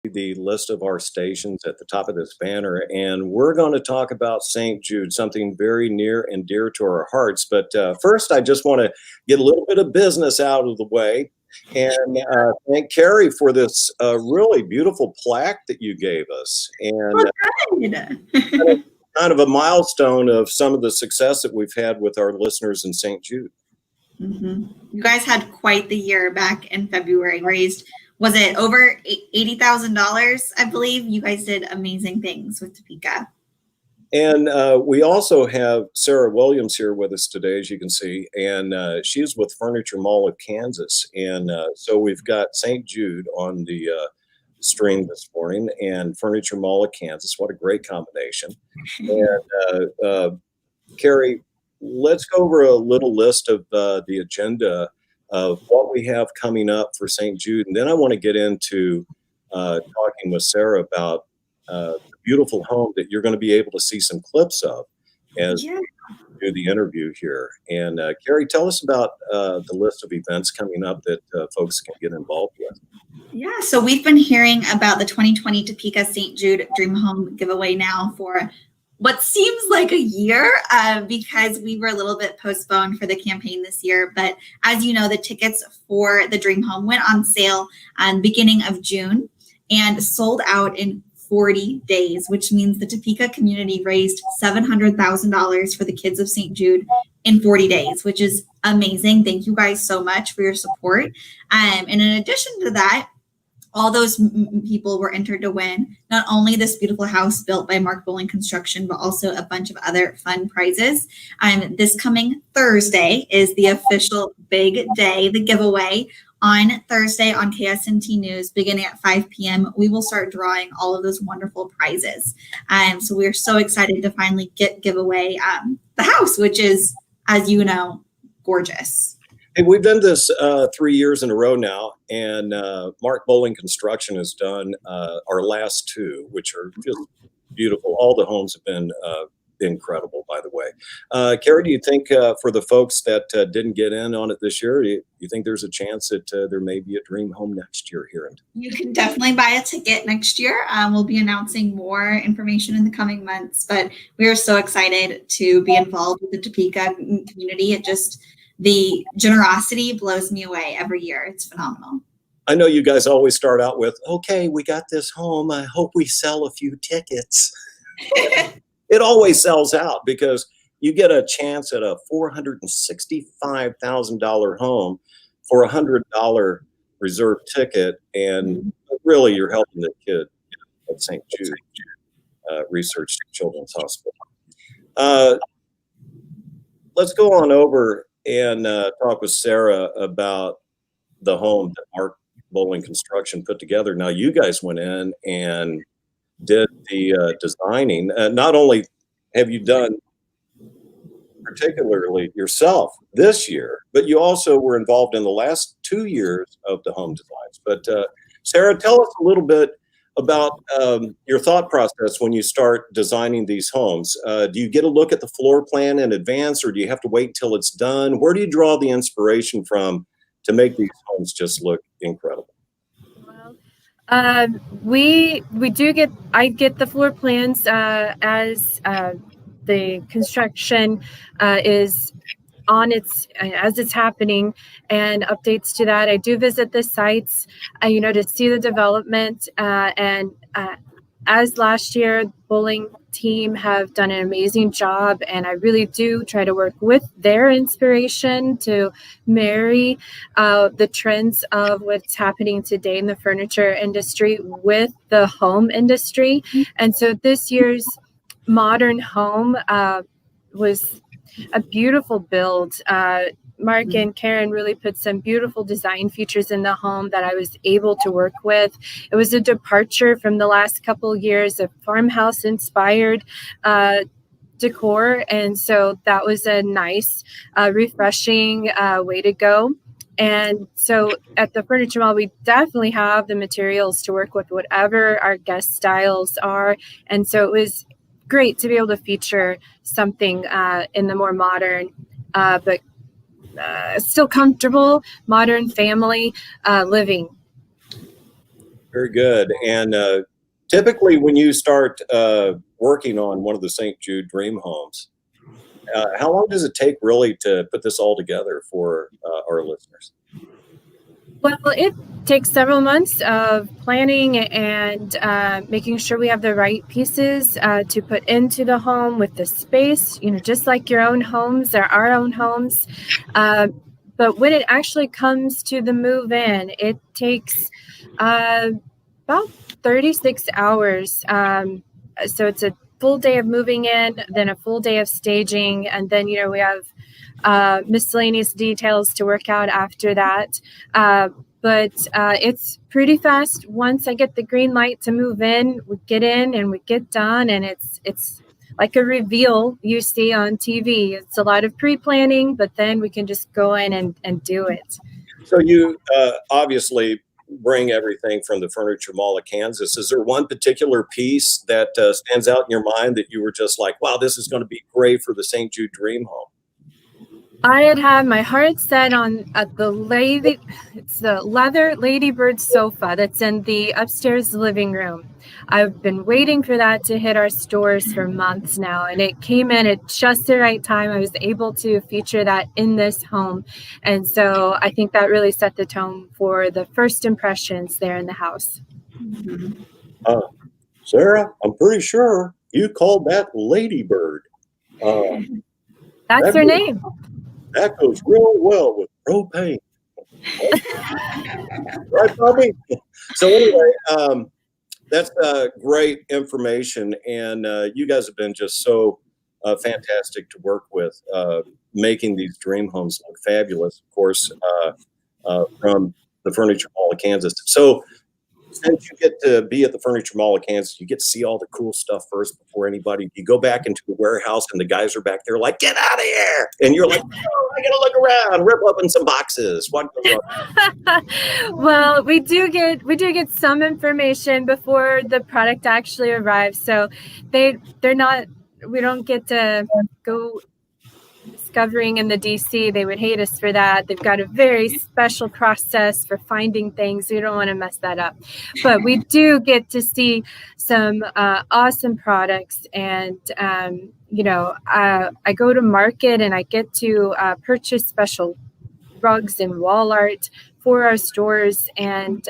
the list of our stations at the top of this banner, and we're going to talk about St. Jude, something very near and dear to our hearts. But first, I just want to get a little bit of business out of the way and thank Carrie for this really beautiful plaque that you gave us. And Good. kind of a milestone of some of the success that we've had with our listeners in St. Jude. You guys had quite the year back in February. Raised, was it over $80,000? I believe you guys did amazing things with Topeka. And we also have Sarah Williams here with us today, as you can see, and she's with Furniture Mall of Kansas. And so we've got St. Jude on the stream this morning and Furniture Mall of Kansas. What a great combination. And Carrie, let's go over a little list of the agenda of what we have coming up for St. Jude. And then I want to get into talking with Sarah about the beautiful home that you're going to be able to see some clips of as we do the interview here. And Carrie, tell us about the list of events coming up that folks can get involved with. Yeah, so we've been hearing about the 2020 Topeka St. Jude Dream Home giveaway now for what seems like a year because we were a little bit postponed for the campaign this year. But as you know, the tickets for the Dream Home went on sale beginning of June and sold out in 40 days, which means the Topeka community raised $700,000 for the kids of St. Jude in 40 days, which is amazing. Thank you guys so much for your support. And in addition to that, all those people were entered to win not only this beautiful house built by Mark Bowling Construction, but also a bunch of other fun prizes. This coming Thursday is the official big day, the giveaway. On Thursday on KSNT News, beginning at 5 p.m., we will start drawing all of those wonderful prizes. So we're so excited to finally give away the house, which is, as you know, gorgeous. Hey, we've done this 3 years in a row now, and Mark Bowling Construction has done our last two, which are just beautiful. All the homes have been incredible, by the way. Carrie, do you think for the folks that didn't get in on it this year, do you think there's a chance that there may be a dream home next year here? You can definitely buy a ticket next year. We'll be announcing more information in the coming months, but we are so excited to be involved with the Topeka community. The generosity blows me away every year. It's phenomenal. I know you guys always start out with, okay, we got this home. I hope we sell a few tickets. It always sells out because you get a chance at a $465,000 home for a $100 reserve ticket. And really, you're helping the kid at St. Jude Research Children's Hospital. Let's go on over and talk with Sarah about the home that Mark Bowling Construction put together. Now, you guys went in and did the designing. Not only have you done particularly yourself this year, but you also were involved in the last 2 years of the home designs. But Sarah, tell us a little bit about your thought process when you start designing these homes. Do you get a look at the floor plan in advance, or do you have to wait till it's done? Where do you draw the inspiration from to make these homes just look incredible? I get the floor plans as the construction is on as it's happening, and updates to that. I do visit the sites, to see the development. And as last year, Bowling team have done an amazing job, and I really do try to work with their inspiration to marry the trends of what's happening today in the furniture industry with the home industry. And so this year's modern home was a beautiful build. Mark and Karen really put some beautiful design features in the home that I was able to work with. It was a departure from the last couple of years of farmhouse inspired decor. And so that was a nice, refreshing way to go. And so at the Furniture Mall, we definitely have the materials to work with whatever our guest styles are. And so it was great to be able to feature something in the more modern, but still comfortable, modern family living. Very good. And typically, when you start working on one of the St. Jude Dream Homes, how long does it take really to put this all together for our listeners? Well, it takes several months of planning and making sure we have the right pieces to put into the home with the space, just like your own homes, they're our own homes. But when it actually comes to the move in, it takes about 36 hours. So it's a full day of moving in, then a full day of staging, and then, we have miscellaneous details to work out after that. But it's pretty fast. Once I get the green light to move in, we get in and we get done, and it's like a reveal you see on TV. It's a lot of pre-planning, but then we can just go in and do it. So you obviously bring everything from the Furniture Mall of Kansas. Is there one particular piece that stands out in your mind that you were just like, wow, this is going to be great for the St. Jude Dream Home? I had my heart set on it's the leather Ladybird sofa that's in the upstairs living room. I've been waiting for that to hit our stores for months now, and it came in at just the right time. I was able to feature that in this home. And so I think that really set the tone for the first impressions there in the house. Sarah, I'm pretty sure you called that Ladybird. That's her name. That goes real well with propane. Right, Bobby? So anyway, that's great information. And you guys have been just so fantastic to work with, making these dream homes look fabulous, of course, from the Furniture Mall of Kansas. So since you get to be at the Furniture Mall of Kansas, you get to see all the cool stuff first before anybody. You go back into the warehouse and the guys are back there like, get out of here. And you're like, oh, I got to look around, rip open some boxes. What goes on? Well, we do get some information before the product actually arrives. So we don't get to go discovering in the DC. They would hate us for that. They've got a very special process for finding things. We don't want to mess that up. But we do get to see some awesome products. And, I go to market and I get to purchase special rugs and wall art for our stores. And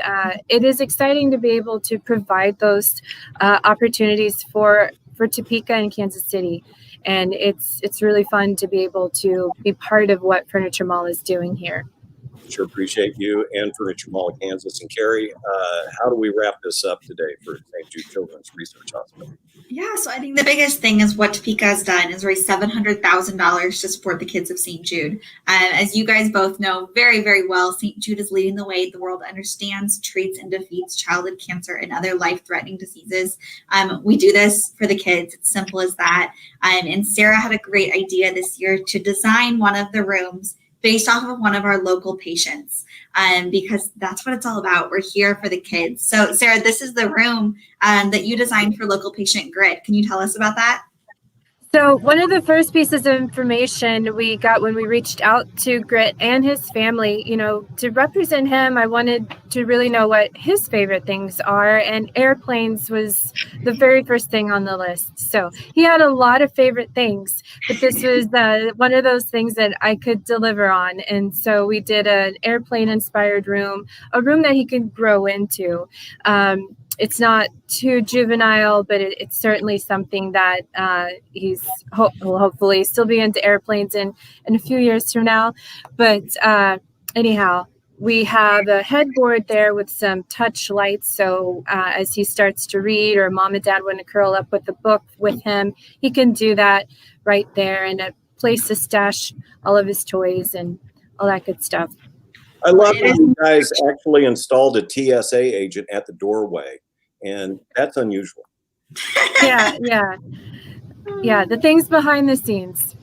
it is exciting to be able to provide those opportunities for Topeka and Kansas City. And it's really fun to be able to be part of what Furniture Mall is doing here. Sure appreciate you and Furniture Mall of Kansas. And Carrie, how do we wrap this up today for St. Jude Children's Research Hospital? Yeah, so I think the biggest thing is what Topeka has done is raise $700,000 to support the kids of St. Jude. As you guys both know very, very well, St. Jude is leading the way. The world understands, treats, and defeats childhood cancer and other life-threatening diseases. We do this for the kids. It's simple as that. And Sarah had a great idea this year to design one of the rooms based off of one of our local patients, because that's what it's all about. We're here for the kids. So Sarah, this is the room that you designed for local patient Grit. Can you tell us about that? So one of the first pieces of information we got when we reached out to Grit and his family, to represent him, I wanted to really know what his favorite things are. And airplanes was the very first thing on the list. So he had a lot of favorite things, but this was one of those things that I could deliver on. And so we did an airplane inspired room, a room that he could grow into. It's not too juvenile, but it's certainly something that will hopefully still be into airplanes in a few years from now. But anyhow, we have a headboard there with some touch lights. So as he starts to read, or mom and dad want to curl up with a book with him, he can do that right there, and a place to stash all of his toys and all that good stuff. I love that you guys actually installed a TSA agent at the doorway. And that's unusual. Yeah. The things behind the scenes.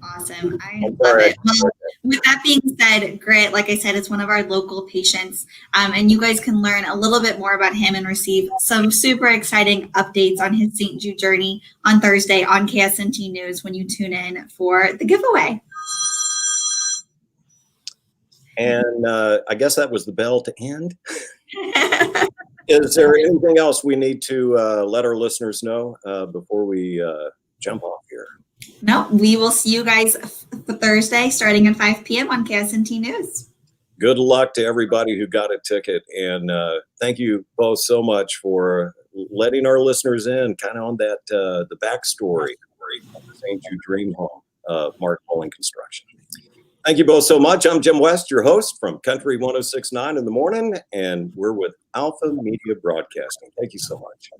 Awesome. I love it. Well, with that being said, Grit, like I said, it's one of our local patients. And you guys can learn a little bit more about him and receive some super exciting updates on his St. Jude journey on Thursday on KSNT News when you tune in for the giveaway. And I guess that was the bell to end. Is there anything else we need to let our listeners know before we jump off here? No, we will see you guys Thursday starting at 5 p.m. on KSNT News. Good luck to everybody who got a ticket. And thank you both so much for letting our listeners in kind of on that, the backstory of the St. Jude Dream Home, Mark Bowling Construction. Thank you both so much. I'm Jim West, your host from Country 106.9 in the morning, and we're with Alpha Media Broadcasting. Thank you so much.